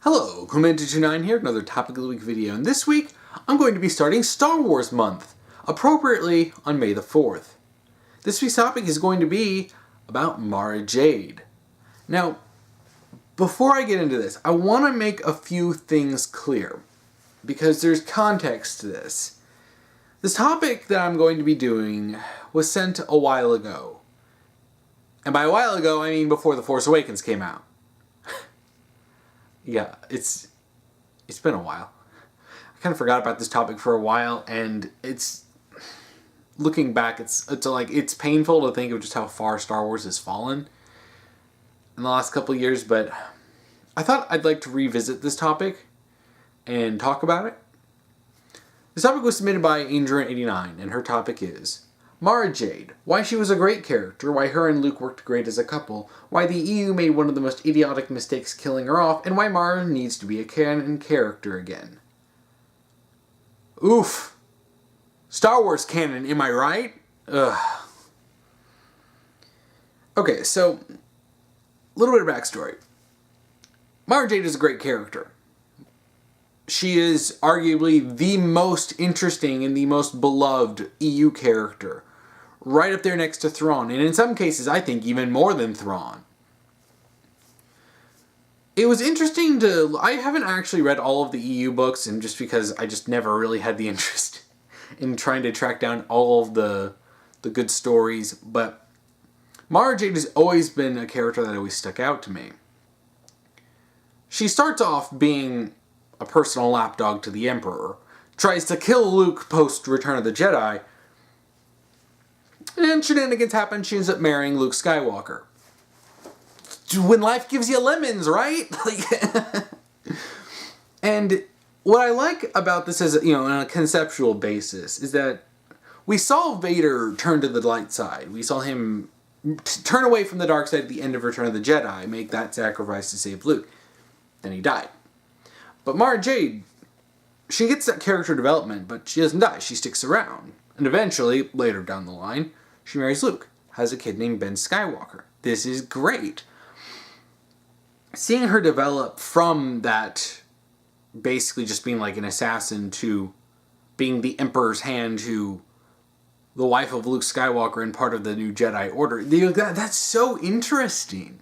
Hello, Clement229 here, another Topic of the Week video, and this week I'm going to be starting Star Wars month, appropriately on May the 4th. This week's topic is going to be about Mara Jade. Now, before I get into this, I want to make a few things clear, because there's context to this. This topic that I'm going to be doing was sent a while ago. And by a while ago, I mean before The Force Awakens came out. Yeah, it's been a while. I kind of forgot about this topic for a while, and looking back, it's painful to think of just how far Star Wars has fallen in the last couple of years, but I thought I'd like to revisit this topic and talk about it. This topic was submitted by Angel89, and her topic is Mara Jade, why she was a great character, why her and Luke worked great as a couple, why the EU made one of the most idiotic mistakes killing her off, and why Mara needs to be a canon character again. Oof. Star Wars canon, am I right? Ugh. Okay, so, a little bit of backstory. Mara Jade is a great character. She is arguably the most interesting and the most beloved EU character. Right up there next to Thrawn, and in some cases, I think even more than Thrawn. It was interesting I haven't actually read all of the EU books, and just because I just never really had the interest in trying to track down all of the good stories, but Mara Jade has always been a character that always stuck out to me. She starts off being a personal lapdog to the Emperor, tries to kill Luke post Return of the Jedi, and shenanigans happen, she ends up marrying Luke Skywalker. When life gives you lemons, right? And what I like about this is, on a conceptual basis, is that we saw Vader turn to the light side. We saw him turn away from the dark side at the end of Return of the Jedi, make that sacrifice to save Luke. Then he died. But Mara Jade, she gets that character development, but she doesn't die. She sticks around. And eventually, later down the line, she marries Luke, has a kid named Ben Skywalker. This is great. Seeing her develop from that, basically just being like an assassin, to being the Emperor's hand to the wife of Luke Skywalker and part of the new Jedi Order, that's so interesting.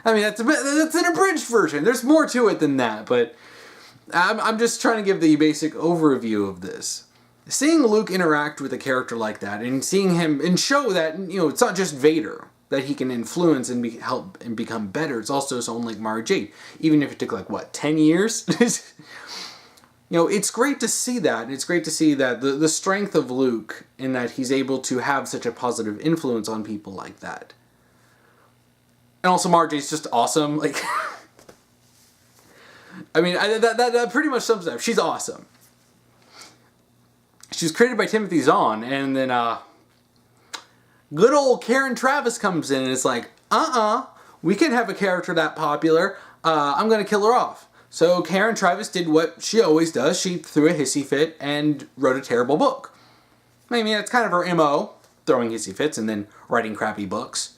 I mean, that's an abridged version. There's more to it than that, but I'm just trying to give the basic overview of this. Seeing Luke interact with a character like that, and seeing him, and show that, it's not just Vader that he can influence and help and become better. It's also someone like Mara Jade. Even if it took 10 years? It's great to see that, and it's great to see that the strength of Luke, in that he's able to have such a positive influence on people like that. And also Mara Jade's just awesome. I mean, that pretty much sums it up. She's awesome. She was created by Timothy Zahn, and then good old Karen Traviss comes in and it's like, we can't have a character that popular. I'm going to kill her off. So Karen Traviss did what she always does. She threw a hissy fit and wrote a terrible book. I mean, that's kind of her MO, throwing hissy fits and then writing crappy books.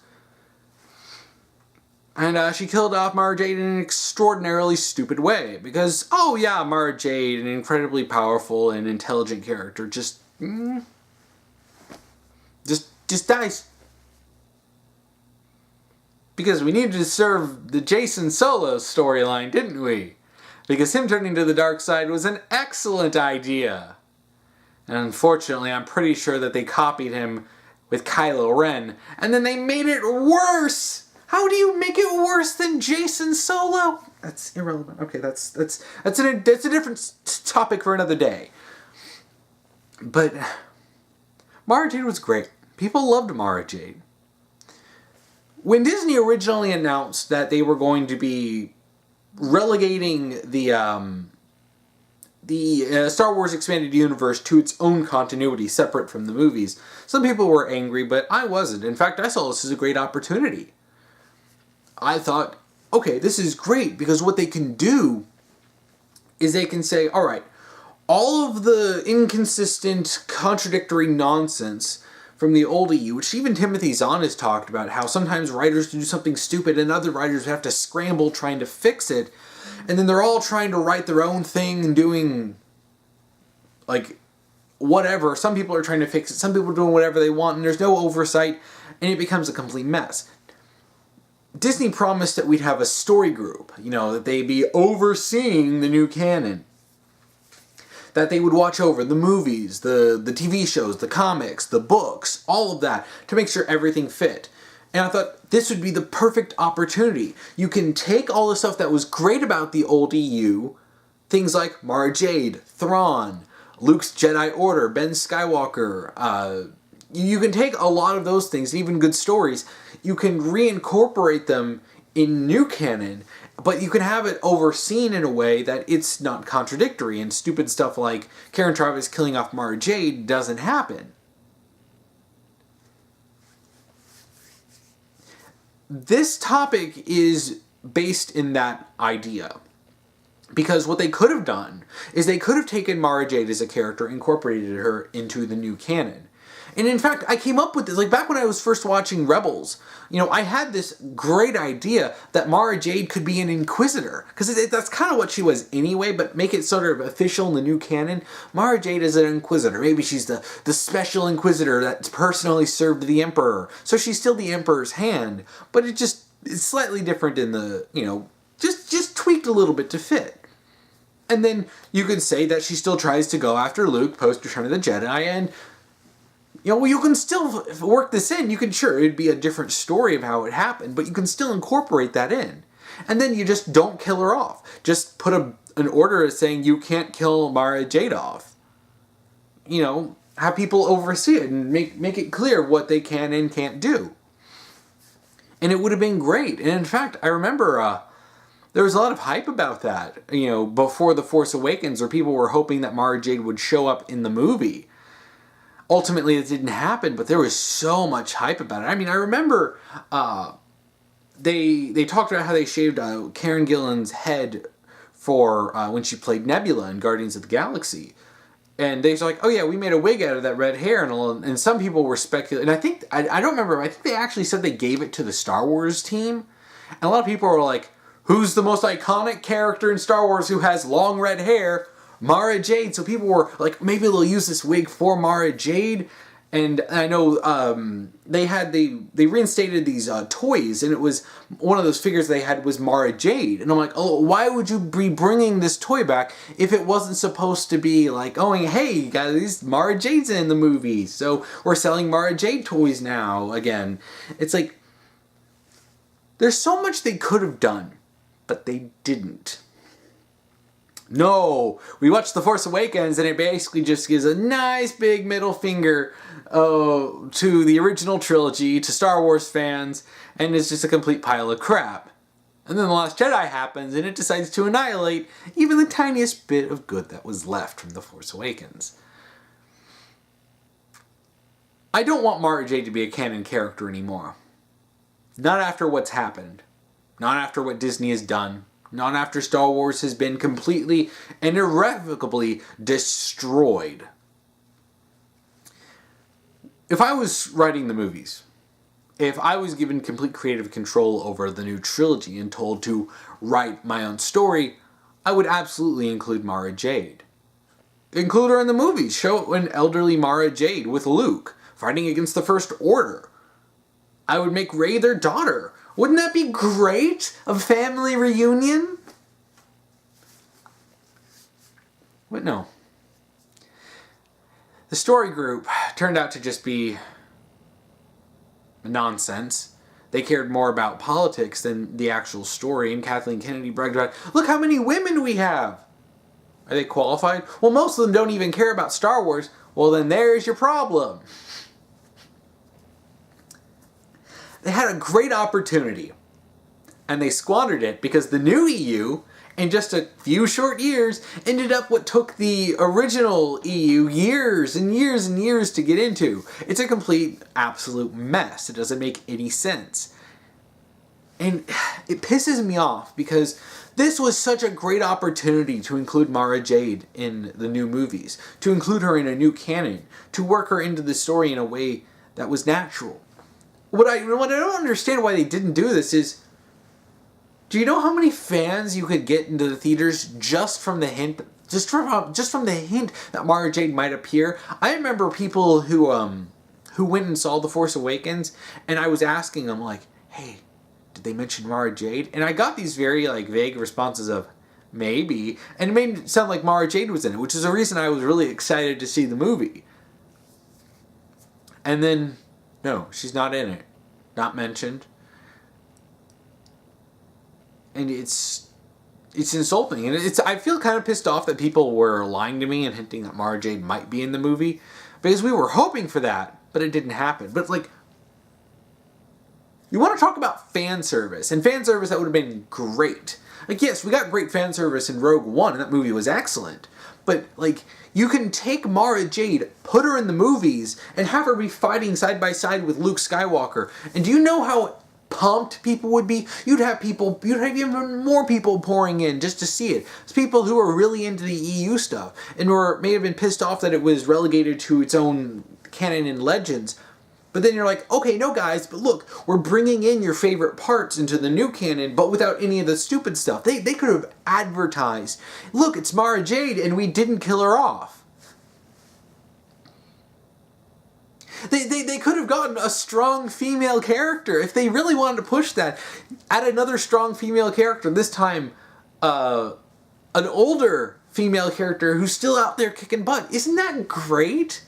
And she killed off Mara Jade in an extraordinarily stupid way. Because, Mara Jade, an incredibly powerful and intelligent character, just dies. Because we needed to serve the Jacen Solo storyline, didn't we? Because him turning to the dark side was an excellent idea. And unfortunately, I'm pretty sure that they copied him with Kylo Ren. And then they made it worse! How do you make it worse than Jacen Solo? That's irrelevant. Okay, that's a different topic for another day. But Mara Jade was great. People loved Mara Jade. When Disney originally announced that they were going to be relegating the Star Wars Expanded Universe to its own continuity, separate from the movies, some people were angry, but I wasn't. In fact, I saw this as a great opportunity. I thought, okay, this is great, because what they can do is they can say, all right, all of the inconsistent, contradictory nonsense from the old EU, which even Timothy Zahn has talked about, how sometimes writers do something stupid and other writers have to scramble trying to fix it, And then they're all trying to write their own thing and doing, like, whatever. Some people are trying to fix it. Some people are doing whatever they want, and there's no oversight, and it becomes a complete mess. Disney promised that we'd have a story group, that they'd be overseeing the new canon. That they would watch over the movies, the TV shows, the comics, the books, all of that, to make sure everything fit. And I thought this would be the perfect opportunity. You can take all the stuff that was great about the old EU, things like Mara Jade, Thrawn, Luke's Jedi Order, Ben Skywalker. You can take a lot of those things, even good stories. You can reincorporate them in new canon, but you can have it overseen in a way that it's not contradictory, and stupid stuff like Karen Travis killing off Mara Jade doesn't happen. This topic is based in that idea. Because what they could have done is they could have taken Mara Jade as a character, incorporated her into the new canon. And in fact, I came up with this, back when I was first watching Rebels, I had this great idea that Mara Jade could be an Inquisitor. Because that's kind of what she was anyway, but make it sort of official in the new canon. Mara Jade is an Inquisitor. Maybe she's the special Inquisitor that's personally served the Emperor. So she's still the Emperor's hand, but it's slightly different in the, just tweaked a little bit to fit. And then you could say that she still tries to go after Luke post Return of the Jedi, and you can still work this in. You can, sure, it'd be a different story of how it happened, but you can still incorporate that in. And then you just don't kill her off. Just put an order saying you can't kill Mara Jade off. Have people oversee it and make it clear what they can and can't do. And it would have been great. And in fact, I remember there was a lot of hype about that, before The Force Awakens, where people were hoping that Mara Jade would show up in the movie. Ultimately, it didn't happen, but there was so much hype about it. I mean, I remember they talked about how they shaved Karen Gillan's head for when she played Nebula in Guardians of the Galaxy. And they were like, oh yeah, we made a wig out of that red hair. And some people were speculating. And I think, I don't remember, I think they actually said they gave it to the Star Wars team. And a lot of people were like, who's the most iconic character in Star Wars who has long red hair? Mara Jade. So people were like, maybe they'll use this wig for Mara Jade. And I know they reinstated these toys, and it was one of those figures they had was Mara Jade. And I'm like, oh, why would you be bringing this toy back if it wasn't supposed to be like, oh, hey, guys, Mara Jade's in the movie, so we're selling Mara Jade toys now again. It's like, there's so much they could have done, but they didn't. No, we watched The Force Awakens, and it basically just gives a nice big middle finger to the original trilogy, to Star Wars fans, and it's just a complete pile of crap. And then The Last Jedi happens, and it decides to annihilate even the tiniest bit of good that was left from The Force Awakens. I don't want Mara Jade to be a canon character anymore. Not after what's happened. Not after what Disney has done. Not after Star Wars has been completely and irrevocably destroyed. If I was writing the movies, if I was given complete creative control over the new trilogy and told to write my own story, I would absolutely include Mara Jade. Include her in the movies. Show an elderly Mara Jade with Luke fighting against the First Order. I would make Rey their daughter. Wouldn't that be great? A family reunion? But no. The story group turned out to just be nonsense. They cared more about politics than the actual story, and Kathleen Kennedy bragged about, look how many women we have! Are they qualified? Well, most of them don't even care about Star Wars. Well, then there's your problem. They had a great opportunity, and they squandered it because the new EU, in just a few short years, ended up what took the original EU years and years and years to get into. It's a complete, absolute mess. It doesn't make any sense. And it pisses me off because this was such a great opportunity to include Mara Jade in the new movies, to include her in a new canon, to work her into the story in a way that was natural. What I don't understand why they didn't do this is, Do you know how many fans you could get into the theaters just from the hint, just from the hint that Mara Jade might appear? I remember people who went and saw The Force Awakens, and I was asking them like, "Hey, did they mention Mara Jade?" And I got these very like vague responses of maybe, and it made it sound like Mara Jade was in it, which is the reason I was really excited to see the movie. And then, no, she's not in it, not mentioned. And it's insulting, and I feel kind of pissed off that people were lying to me and hinting that Mara Jade might be in the movie, because we were hoping for that, but it didn't happen. But like, you want to talk about fan service, and fan service that would have been great. Like, yes, we got great fan service in Rogue One, and that movie was excellent. But like, you can take Mara Jade, put her in the movies, and have her be fighting side by side with Luke Skywalker. And do you know how pumped people would be? You'd have even more people pouring in just to see it. It's people who are really into the EU stuff and may have been pissed off that it was relegated to its own canon and legends. But then you're like, okay, no guys, but look, we're bringing in your favorite parts into the new canon, but without any of the stupid stuff. They could have advertised, look, it's Mara Jade and we didn't kill her off. They could have gotten a strong female character if they really wanted to push that. Add another strong female character, this time an older female character who's still out there kicking butt. Isn't that great?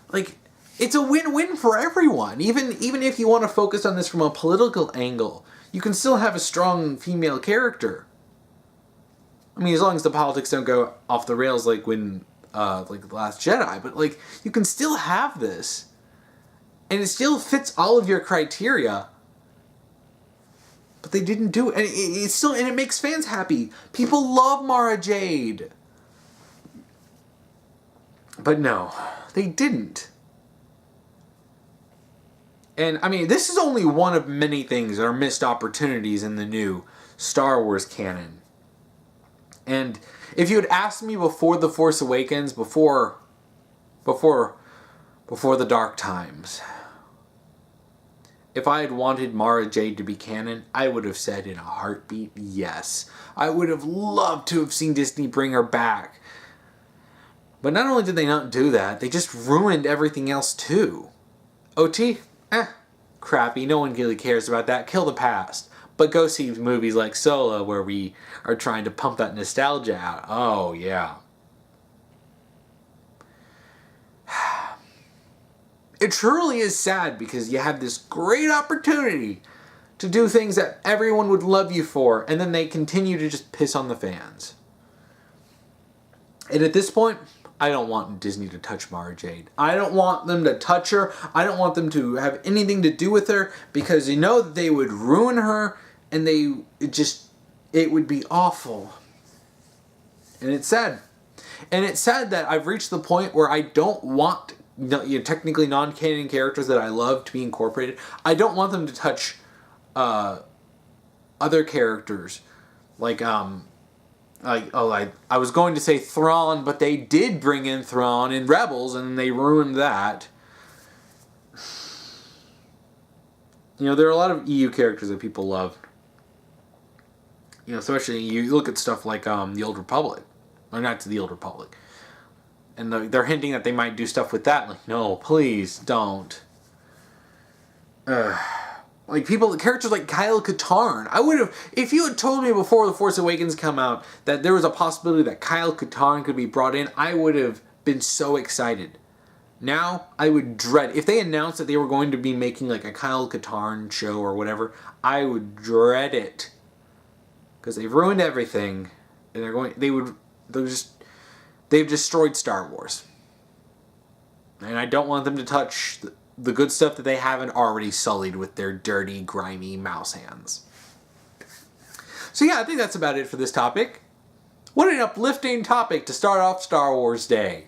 Like, it's a win-win for everyone. Even if you want to focus on this from a political angle, you can still have a strong female character. I mean, as long as the politics don't go off the rails like when like The Last Jedi, but like, you can still have this. And it still fits all of your criteria. But they didn't do it. And it makes fans happy. People love Mara Jade. But no, they didn't. And I mean, this is only one of many things that are missed opportunities in the new Star Wars canon. And if you had asked me before The Force Awakens, before the Dark Times, if I had wanted Mara Jade to be canon, I would have said in a heartbeat, yes. I would have loved to have seen Disney bring her back. But not only did they not do that, they just ruined everything else too. OT? Crappy. No one really cares about that. Kill the past. But go see movies like Solo where we are trying to pump that nostalgia out. Oh, yeah. It truly is sad because you had this great opportunity to do things that everyone would love you for, and then they continue to just piss on the fans. And at this point, I don't want Disney to touch Mara Jade. I don't want them to touch her. I don't want them to have anything to do with her, because you know that they would ruin her, and it would be awful. And it's sad. And it's sad that I've reached the point where I don't want technically non-canon characters that I love to be incorporated. I don't want them to touch other characters like I was going to say Thrawn, but they did bring in Thrawn in Rebels and they ruined that. You know, there are a lot of EU characters that people love. You know, especially you look at stuff like the Old Republic, or not to the Old Republic. And they're hinting that they might do stuff with that. Like, no, please don't. Like characters like Kyle Katarn. I would have, if you had told me before The Force Awakens come out that there was a possibility that Kyle Katarn could be brought in, I would have been so excited. Now, I would dread, if they announced that they were going to be making like a Kyle Katarn show or whatever, I would dread it. Because they've ruined everything, and they've destroyed Star Wars. And I don't want them to touch the good stuff that they haven't already sullied with their dirty, grimy mouse hands. So yeah, I think that's about it for this topic. What an uplifting topic to start off Star Wars Day.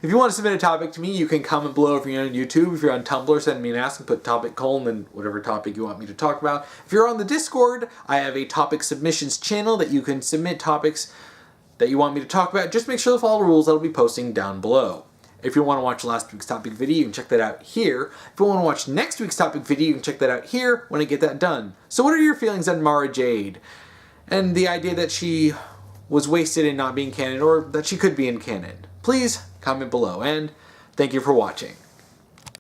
If you want to submit a topic to me, you can comment below if you're on YouTube. If you're on Tumblr, send me an ask and put topic : and whatever topic you want me to talk about. If you're on the Discord, I have a topic submissions channel that you can submit topics that you want me to talk about. Just make sure to follow the rules that I'll be posting down below. If you want to watch last week's topic video, you can check that out here. If you want to watch next week's topic video, you can check that out here when I get that done. So what are your feelings on Mara Jade? And the idea that she was wasted in not being canon, or that she could be in canon? Please comment below, and thank you for watching.